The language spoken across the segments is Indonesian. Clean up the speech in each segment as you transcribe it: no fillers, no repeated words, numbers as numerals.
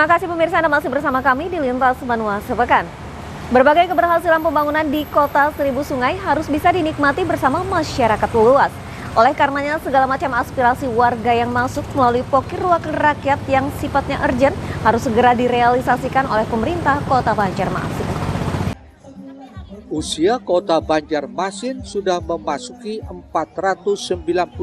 Terima kasih pemirsa, Anda masih bersama kami di Lintas Banua Sepekan. Berbagai keberhasilan pembangunan di Kota Seribu Sungai harus bisa dinikmati bersama masyarakat luas. Oleh karenanya segala macam aspirasi warga yang masuk melalui Pokir Wakil Rakyat yang sifatnya urgent harus segera direalisasikan oleh pemerintah Kota Banjarmasin. Usia Kota Banjarmasin sudah memasuki 498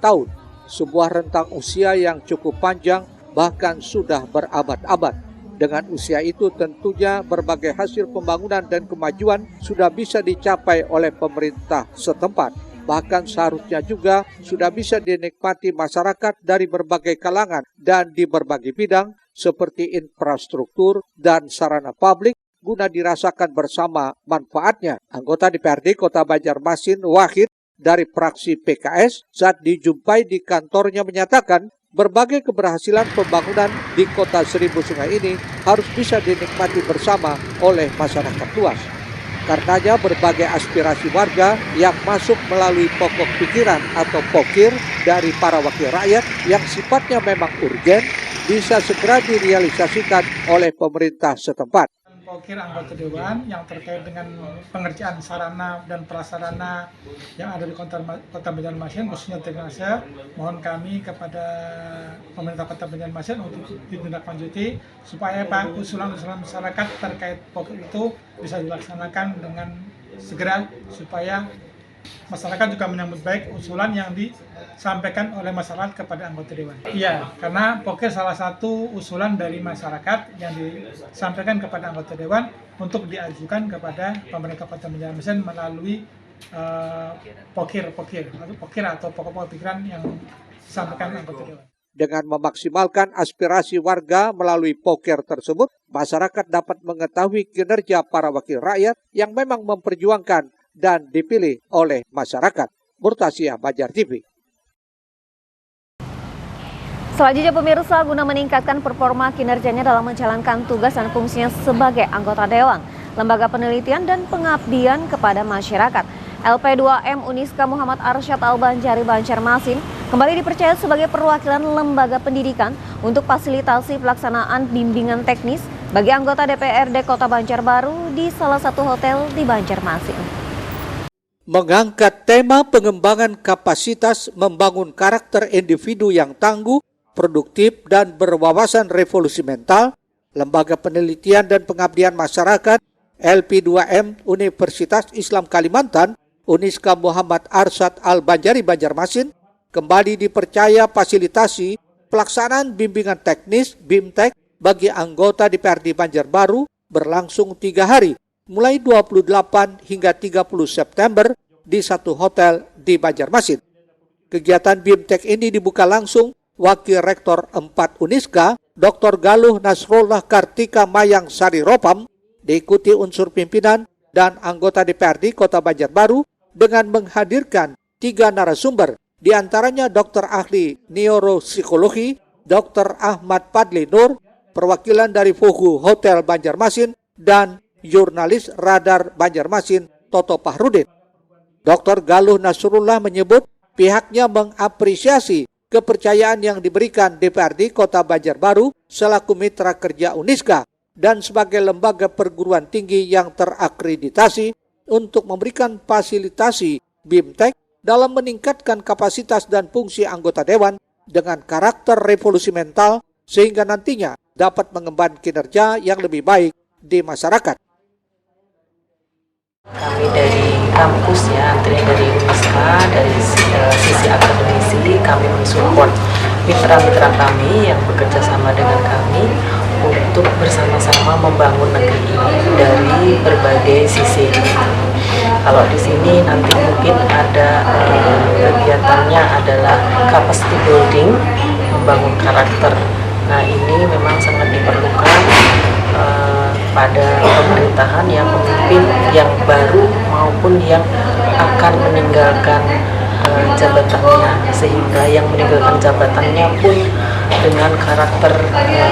tahun, sebuah rentang usia yang cukup panjang bahkan sudah berabad-abad. Dengan usia itu tentunya berbagai hasil pembangunan dan kemajuan sudah bisa dicapai oleh pemerintah setempat. Bahkan seharusnya juga sudah bisa dinikmati masyarakat dari berbagai kalangan dan di berbagai bidang seperti infrastruktur dan sarana publik guna dirasakan bersama manfaatnya. Anggota DPRD Kota Banjarmasin Wahid dari fraksi PKS saat dijumpai di kantornya menyatakan berbagai keberhasilan pembangunan di Kota Seribu Sungai ini harus bisa dinikmati bersama oleh masyarakat luas. Karenanya berbagai aspirasi warga yang masuk melalui pokok pikiran atau pokir dari para wakil rakyat yang sifatnya memang urgen bisa segera direalisasikan oleh pemerintah setempat. Pokir anggota dewan yang terkait dengan pengerjaan sarana dan prasarana yang ada di Kota Banjarmasin khususnya drainase, mohon kami kepada pemerintah Kota Banjarmasin untuk ditindaklanjuti supaya usulan-usulan masyarakat terkait pokir itu bisa dilaksanakan dengan segera supaya masyarakat juga menyambut baik usulan yang disampaikan oleh masyarakat kepada anggota dewan. Iya, karena pokir salah satu usulan dari masyarakat yang disampaikan kepada anggota dewan untuk diajukan kepada pemerintah Kota Banjarmasin melalui pokir atau pokok-pokok pikiran yang disampaikan anggota dewan. Dengan memaksimalkan aspirasi warga melalui pokir tersebut, masyarakat dapat mengetahui kinerja para wakil rakyat yang memang memperjuangkan dan dipilih oleh masyarakat. Murtasia, Banjar TV. Selanjutnya pemirsa, guna meningkatkan performa kinerjanya dalam menjalankan tugas dan fungsinya sebagai anggota Dewan, Lembaga Penelitian dan Pengabdian kepada Masyarakat, LP2M Uniska Muhammad Arsyad Al-Banjari Banjarmasin kembali dipercaya sebagai perwakilan lembaga pendidikan untuk fasilitasi pelaksanaan bimbingan teknis bagi anggota DPRD Kota Banjarbaru di salah satu hotel di Banjarmasin. Mengangkat tema pengembangan kapasitas membangun karakter individu yang tangguh, produktif, dan berwawasan revolusi mental, Lembaga Penelitian dan Pengabdian Masyarakat LP2M Universitas Islam Kalimantan Uniska Muhammad Arsyad Al-Banjari Banjarmasin kembali dipercaya fasilitasi pelaksanaan bimbingan teknis BIMTEK bagi anggota DPRD Banjarbaru berlangsung 3 hari mulai 28 hingga 30 September di satu hotel di Banjarmasin. Kegiatan BIMTEK ini dibuka langsung Wakil Rektor 4 Uniska, Dr. Galuh Nasrullah Kartika Mayang Sari Ropam, diikuti unsur pimpinan dan anggota DPRD Kota Banjarbaru dengan menghadirkan 3 narasumber, diantaranya Dr. Ahli Neuropsikologi, Dr. Ahmad Padli Nur, perwakilan dari Fuhu Hotel Banjarmasin, dan jurnalis Radar Banjarmasin Toto Pahrudin. Dr. Galuh Nasrullah menyebut pihaknya mengapresiasi kepercayaan yang diberikan DPRD Kota Banjarbaru selaku mitra kerja Uniska dan sebagai lembaga perguruan tinggi yang terakreditasi untuk memberikan fasilitasi BIMTEK dalam meningkatkan kapasitas dan fungsi anggota dewan dengan karakter revolusi mental sehingga nantinya dapat mengemban kinerja yang lebih baik di masyarakat. Kami dari kampus ya, dari Uniska, dari sisi akademisi, kami mensupport mitra-mitra kami yang bekerja sama dengan kami untuk bersama-sama membangun negeri ini dari berbagai sisi. Kalau di sini nanti mungkin ada kegiatannya adalah capacity building, membangun karakter. Nah ini memang sangat diperlukan pada pemerintahan yang pemimpin yang baru maupun yang akan meninggalkan jabatannya, sehingga yang meninggalkan jabatannya pun dengan karakter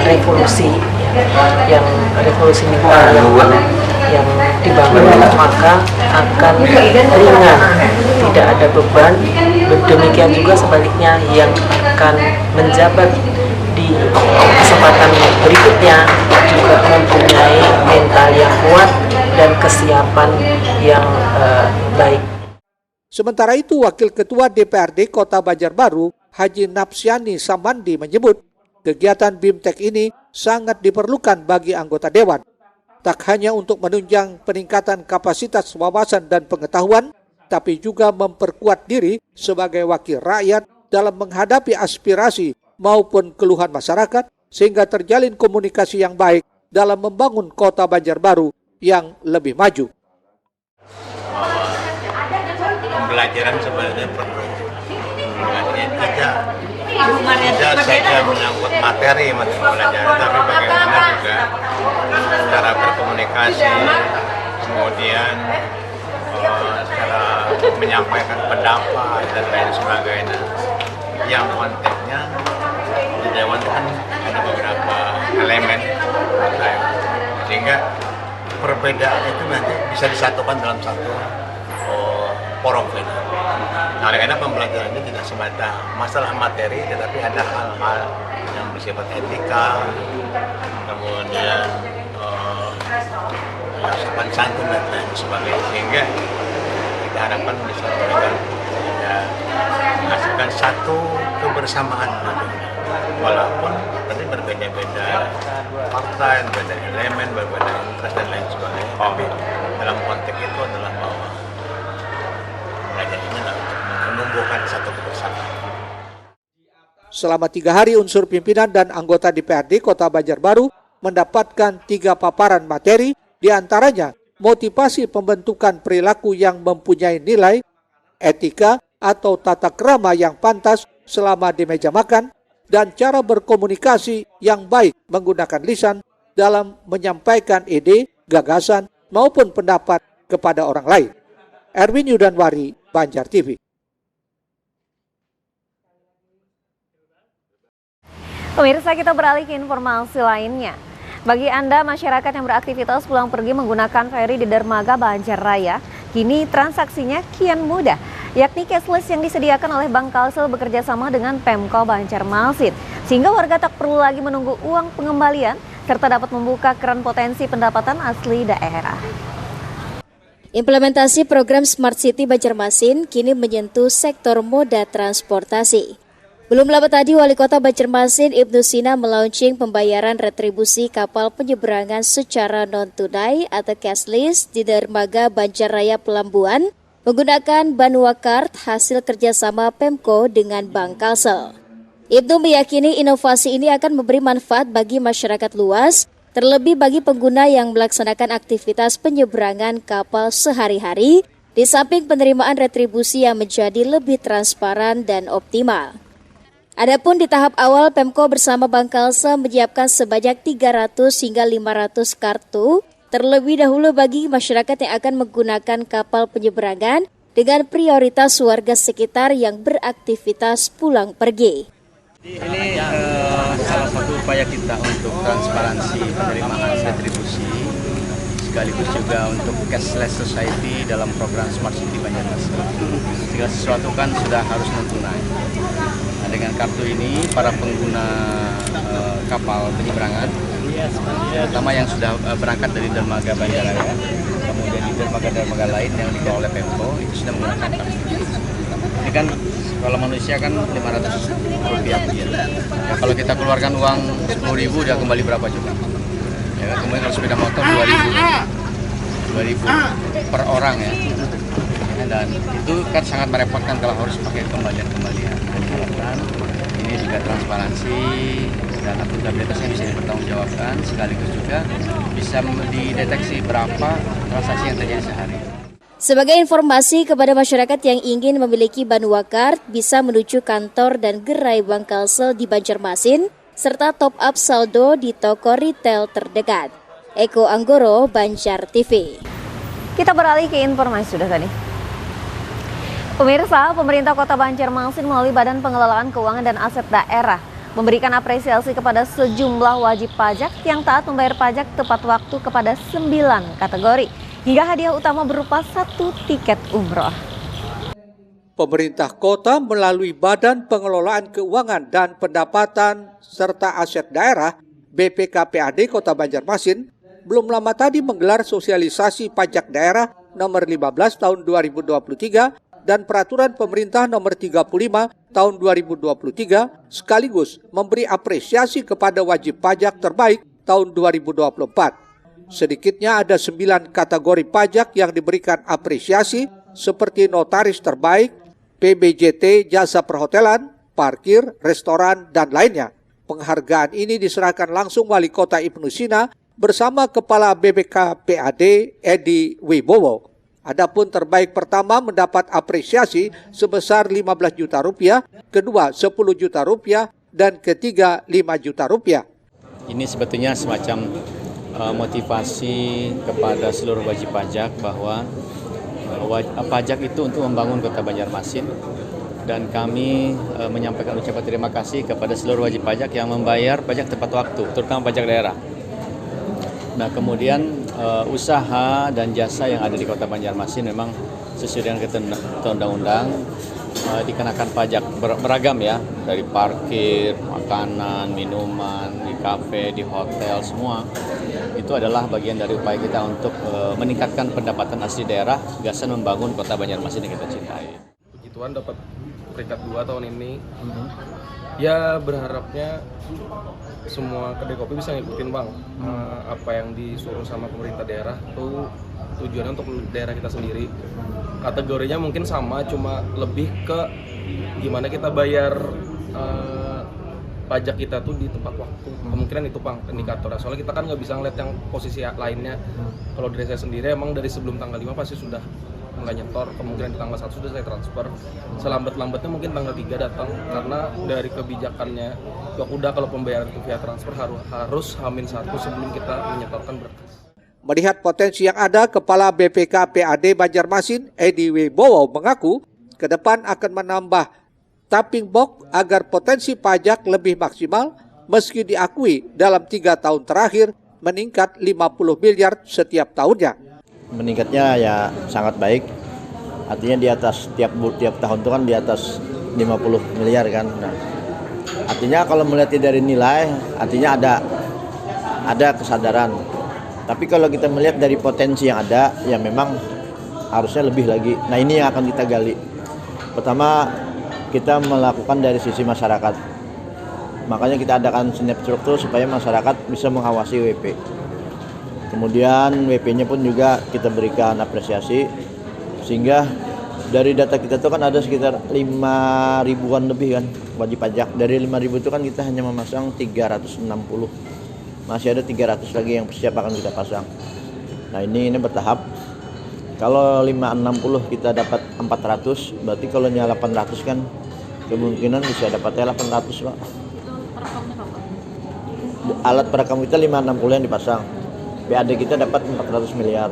revolusi, yang revolusi mental yang dibangun, maka akan ringan, tidak ada beban. Demikian juga sebaliknya yang akan menjabat di kesempatan berikutnya juga mempunyai mental yang kuat dan kesiapan yang baik. Sementara itu, Wakil Ketua DPRD Kota Banjarbaru, Haji Napsiani Samandi menyebut kegiatan BIMTEK ini sangat diperlukan bagi anggota Dewan. Tak hanya untuk menunjang peningkatan kapasitas wawasan dan pengetahuan, tapi juga memperkuat diri sebagai wakil rakyat dalam menghadapi aspirasi maupun keluhan masyarakat, sehingga terjalin komunikasi yang baik dalam membangun Kota Banjarbaru yang lebih maju. Pembelajaran sebenarnya perlu. Tidak saja menyangkut materi pembelajaran, tapi bagaimana juga cara berkomunikasi, kemudian cara menyampaikan pendapat dan lain sebagainya. Yang konteksnya di Dewan kan ada beberapa elemen, sehingga perbedaan itu nanti bisa disatukan dalam satu forum ini. Nah, karena pembelajaran ini tidak semata masalah materi, tetapi ada hal-hal yang bersifat etika, kemudian sopan santun dan lain sebagainya, sehingga kita harapkan bisa menghasilkan satu kebersamaan, walaupun tadi berbeda-beda partai, berbeda elemen, berbeda interest dan lain sebagainya, tapi dalam konteks itu adalah bahwa belajar ini untuk menumbuhkan satu kebersamaan. Selama 3 hari, unsur pimpinan dan anggota DPRD Kota Banjarbaru mendapatkan 3 paparan materi, diantaranya motivasi pembentukan perilaku yang mempunyai nilai, etika atau tata krama yang pantas selama di meja makan, dan cara berkomunikasi yang baik menggunakan lisan dalam menyampaikan ide, gagasan, maupun pendapat kepada orang lain. Erwin Yudanwari, Banjar TV. Pemirsa, kita beralih ke informasi lainnya. Bagi Anda masyarakat yang beraktivitas pulang pergi menggunakan feri di dermaga Banjarraya, kini transaksinya kian mudah, yakni cashless yang disediakan oleh Bank Kalsel bekerja sama dengan Pemko Banjarmasin, sehingga warga tak perlu lagi menunggu uang pengembalian serta dapat membuka keran potensi pendapatan asli daerah. Implementasi program Smart City Banjarmasin kini menyentuh sektor moda transportasi. Belum lama tadi, Wali Kota Banjarmasin Ibnu Sina melaunching pembayaran retribusi kapal penyeberangan secara non-tunai atau cashless di dermaga Banjarraya Pelambuan menggunakan Banwakart hasil kerjasama Pemko dengan Bank Kalsel. Ibnu meyakini inovasi ini akan memberi manfaat bagi masyarakat luas, terlebih bagi pengguna yang melaksanakan aktivitas penyeberangan kapal sehari-hari, di samping penerimaan retribusi yang menjadi lebih transparan dan optimal. Adapun di tahap awal, Pemko bersama Bank Kalsel menyiapkan sebanyak 300 hingga 500 kartu, terlebih dahulu bagi masyarakat yang akan menggunakan kapal penyeberangan dengan prioritas warga sekitar yang beraktivitas pulang pergi. Ini salah satu upaya kita untuk transparansi penerimaan retribusi, sekaligus juga untuk cashless society dalam program Smart City Banjarmasin. Segala sesuatu kan sudah harus non-tunai. Nah, dengan kartu ini, para pengguna kapal penyeberangan, terutama yang sudah berangkat dari dermaga Banjarraya, kemudian di dermaga-dermaga lain yang dibawa oleh Pemko, itu sudah menggunakan kartu ini. Ini kan kalau manusia kan Rp500 ya. Kalau kita keluarkan uang 10.000 dia kembali berapa coba? Ya, kemudian kalau sepeda motor 2.000 per orang ya. Dan itu kan sangat merepotkan kalau harus pakai kembalian-kembalian. Harapkan ini juga transparansi dan akuntabilitasnya bisa dipertanggungjawabkan, sekaligus juga bisa dideteksi berapa transaksi yang terjadi sehari. Sebagai informasi kepada masyarakat yang ingin memiliki Banwakart, bisa menuju kantor dan gerai Bank Kalsel di Banjarmasin, serta top up saldo di toko retail terdekat. Eko Anggoro, Banjar TV. Kita beralih ke informasi sudah tadi. Pemirsa, pemerintah Kota Banjarmasin melalui Badan Pengelolaan Keuangan dan Aset Daerah memberikan apresiasi kepada sejumlah wajib pajak yang taat membayar pajak tepat waktu kepada 9 kategori, hingga hadiah utama berupa 1 tiket umroh. Pemerintah kota melalui Badan Pengelolaan Keuangan dan Pendapatan serta Aset Daerah BPKPAD Kota Banjarmasin belum lama tadi menggelar sosialisasi pajak daerah nomor 15 tahun 2023 dan peraturan pemerintah nomor 35 tahun 2023 sekaligus memberi apresiasi kepada wajib pajak terbaik tahun 2024. Sedikitnya ada 9 kategori pajak yang diberikan apresiasi seperti notaris terbaik, PBJT jasa perhotelan, parkir, restoran, dan lainnya. Penghargaan ini diserahkan langsung Wali Kota Ibnu Sina bersama Kepala BPKPAD Edi Wibowo. Adapun terbaik pertama mendapat apresiasi sebesar 15 juta rupiah, kedua 10 juta rupiah, dan ketiga 5 juta rupiah. Ini sebetulnya semacam motivasi kepada seluruh wajib pajak bahwa pajak itu untuk membangun Kota Banjarmasin, dan kami menyampaikan ucapan terima kasih kepada seluruh wajib pajak yang membayar pajak tepat waktu, terutama pajak daerah. Nah, kemudian usaha dan jasa yang ada di Kota Banjarmasin memang sesuai dengan ketentuan undang-undang dikenakan pajak beragam ya, dari parkir, makanan, minuman, di kafe, di hotel, semua. Itu adalah bagian dari upaya kita untuk meningkatkan pendapatan asli daerah, gagasan membangun Kota Banjarmasin yang kita cintai. Puji Tuhan dapat peringkat 2 tahun ini. Ya berharapnya semua kedai kopi bisa ngikutin Bang, apa yang disuruh sama pemerintah daerah itu tujuannya untuk daerah kita sendiri. Kategorinya mungkin sama, cuma lebih ke gimana kita bayar pajak kita tuh di tepat waktu. Kemungkinan itu Bang indikatornya. Soalnya kita kan nggak bisa ngeliat yang posisi lainnya. Kalau dari saya sendiri emang dari sebelum tanggal 5 pasti sudah nggak nyetor, kemungkinan di tanggal 1 sudah saya transfer. Selambat-lambatnya mungkin tanggal 3 datang, karena dari kebijakannya udah kalau pembayaran itu via transfer harus H-1 sebelum kita menyetorkan berkas. Melihat potensi yang ada, Kepala BPKPAD Banjarmasin Edi Wibowo mengaku ke depan akan menambah tapping box agar potensi pajak lebih maksimal, meski diakui dalam 3 tahun terakhir meningkat 50 miliar setiap tahunnya. Meningkatnya ya sangat baik, artinya di atas tiap tahun itu kan di atas 50 miliar kan. Nah, artinya kalau melihat dari nilai, artinya ada kesadaran. Tapi kalau kita melihat dari potensi yang ada, ya memang harusnya lebih lagi. Nah, ini yang akan kita gali. Pertama, kita melakukan dari sisi masyarakat. Makanya kita adakan snap struktur supaya masyarakat bisa mengawasi WP. Kemudian WP-nya pun juga kita berikan apresiasi, sehingga dari data kita itu kan ada sekitar 5.000-an lebih kan wajib pajak. Dari 5.000 itu kan kita hanya memasang 360. Masih ada 300 lagi yang siap akan kita pasang. Nah, ini bertahap. Kalau 560 kita dapat 400, berarti kalau nyala 800 kan kemungkinan bisa dapatnya 800 Pak. Alat perekam kita 560 yang dipasang. PAD kita dapat 400 miliar.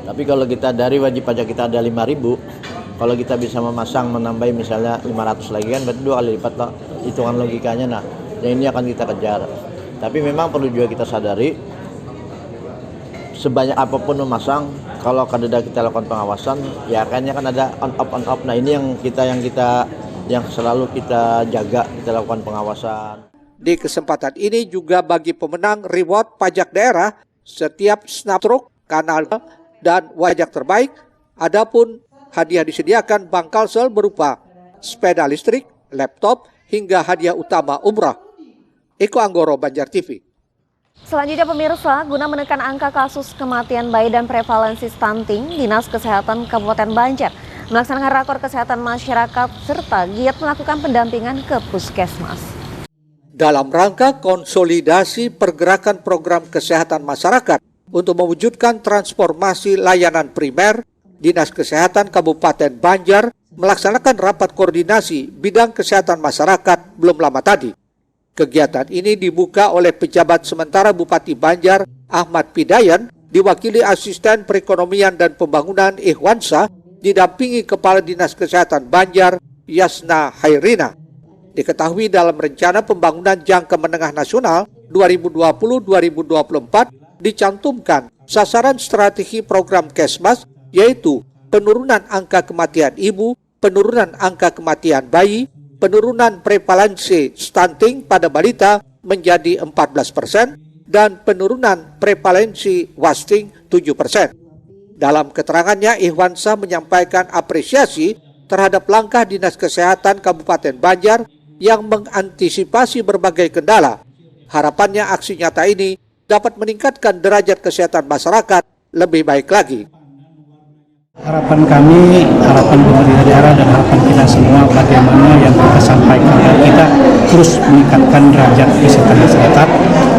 Tapi kalau kita dari wajib pajak kita ada 5.000, kalau kita bisa memasang menambah misalnya 500 lagi kan berarti 2 kali lipat lah hitungan logikanya. Nah, yang ini akan kita kejar. Tapi memang perlu juga kita sadari, sebanyak apapun memasang, kalau kadeda kita lakukan pengawasan, ya kayaknya kan ada on off. Nah, ini yang selalu kita jaga, kita lakukan pengawasan. Di kesempatan ini juga bagi pemenang reward pajak daerah, setiap snap truk, kanal, dan wajak terbaik, adapun hadiah disediakan Bank Kalsel berupa sepeda listrik, laptop, hingga hadiah utama umrah. Eko Anggoro, Banjar TV. Selanjutnya pemirsa, guna menekan angka kasus kematian bayi dan prevalensi stunting, Dinas Kesehatan Kabupaten Banjar melaksanakan rakor kesehatan masyarakat serta giat melakukan pendampingan ke puskesmas. Dalam rangka konsolidasi pergerakan program kesehatan masyarakat untuk mewujudkan transformasi layanan primer, Dinas Kesehatan Kabupaten Banjar melaksanakan rapat koordinasi bidang kesehatan masyarakat belum lama tadi. Kegiatan ini dibuka oleh pejabat sementara Bupati Banjar Ahmad Pidayan, diwakili Asisten Perekonomian dan Pembangunan Ikhwansyah, didampingi Kepala Dinas Kesehatan Banjar Yasna Hairina. Diketahui dalam rencana pembangunan jangka menengah nasional 2020-2024 dicantumkan sasaran strategi program Kesmas, yaitu penurunan angka kematian ibu penurunan angka kematian bayi, penurunan prevalensi stunting pada balita menjadi 14%, dan penurunan prevalensi wasting 7%. Dalam keterangannya, Ihwansyah menyampaikan apresiasi terhadap langkah Dinas Kesehatan Kabupaten Banjar yang mengantisipasi berbagai kendala. Harapannya aksi nyata ini dapat meningkatkan derajat kesehatan masyarakat lebih baik lagi. Harapan kami, harapan pemerintah daerah dan harapan kita semua bagaimana yang kita sampaikan, kita terus meningkatkan derajat kesehatan masyarakat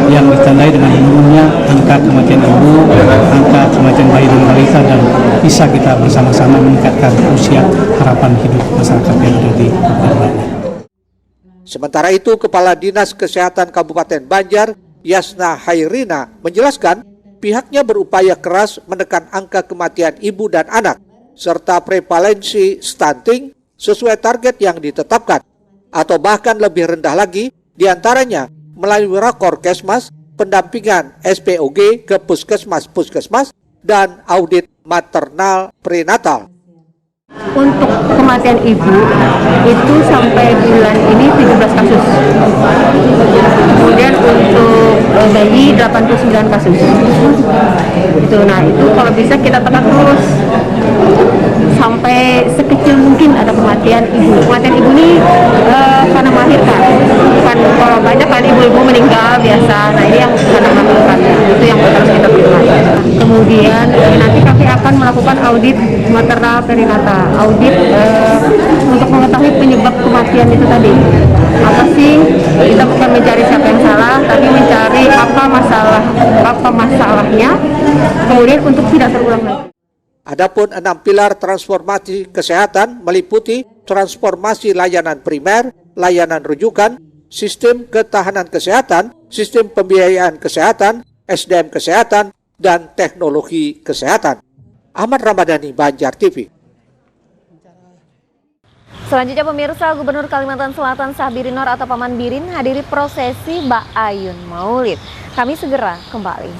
yang ditandai dengan menurunnya angka kematian ibu, angka kematian bayi dan balita, dan bisa kita bersama-sama meningkatkan usia harapan hidup masyarakat yang ada di Kabupaten. Sementara itu, Kepala Dinas Kesehatan Kabupaten Banjar, Yasna Hairina, menjelaskan pihaknya berupaya keras menekan angka kematian ibu dan anak, serta prevalensi stunting sesuai target yang ditetapkan, atau bahkan lebih rendah lagi, diantaranya melalui rakor Kesmas, pendampingan SPOG ke puskesmas-puskesmas, dan audit maternal prenatal. Untuk kematian ibu itu sampai bulan ini 17 kasus. Kemudian untuk bayi 89 kasus. Itu, nah itu kalau bisa kita tekan terus sampai sekecil mungkin ada kematian ibu. Kematian ibu ini karena melahirkan. Bukan kalau banyak kan ibu-ibu meninggal biasa. Nah ini yang karena melahirkan. Itu yang harus kita perhatikan. Kemudian nanti kami akan melakukan audit maternal perinatal, audit untuk mengetahui penyebab kematian itu tadi. Apa sih, kita bukan mencari siapa yang salah, tapi mencari apa masalahnya, kemudian untuk tidak terulang lagi. Adapun 6 pilar transformasi kesehatan meliputi transformasi layanan primer, layanan rujukan, sistem ketahanan kesehatan, sistem pembiayaan kesehatan, SDM kesehatan, dan teknologi kesehatan. Ahmad Ramadhani, Banjar TV. Selanjutnya pemirsa, Gubernur Kalimantan Selatan Sahbirinor atau Paman Birin hadiri prosesi Ba'ayun Maulid. Kami segera kembali.